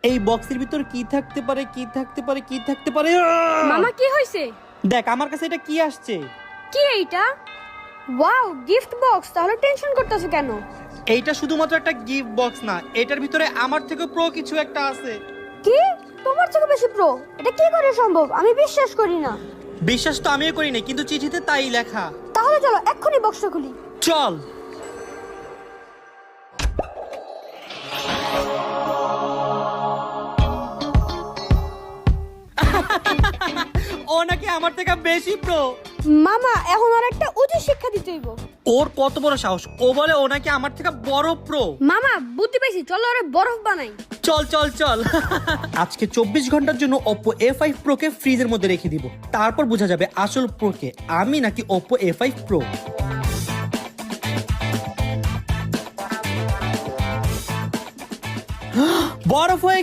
এই বক্সের ভিতর কি থাকতে পারে কি থাকতে পারে কি থাকতে পারে মামা কি হইছে? দেখ আমার কাছে এটা কি আসছে। কি এইটা? Wow, gift box. তাহলে টেনশন করতেছো কেন? এইটা শুধুমাত্র একটা গিফট বক্স না, এটার ভিতরে আমার থেকে প্রো কিছু একটা আছে। কি? তোমার থেকে বেশি প্রো? এটা কি করে সম্ভব? আমি বিশ্বাস করি না। বিশ্বাস তো আমিও করি না, কিন্তু চিঠিতে তাই লেখা। তাহলে চলো এক্ষুনি বক্সটা খুলি। চল। ও নাকি আমার থেকে বেশি প্রো। মামা, এখন আর একটা উচিত শিক্ষা দিতে হইব। ওর কত বড় সাহস, ও বলে ও নাকি আমার থেকে বড় প্রো। মামা বুদ্ধি পেয়েছি, চলো আরে বরফ বানাই। চল চল চল। আজকে 24 ঘন্টার জন্য Oppo A5 Pro কে ফ্রিজের মধ্যে রেখে দিব, তারপর বোঝা যাবে আসল প্রো কে, আমি নাকি Oppo A5 Pro। বরফ হয়ে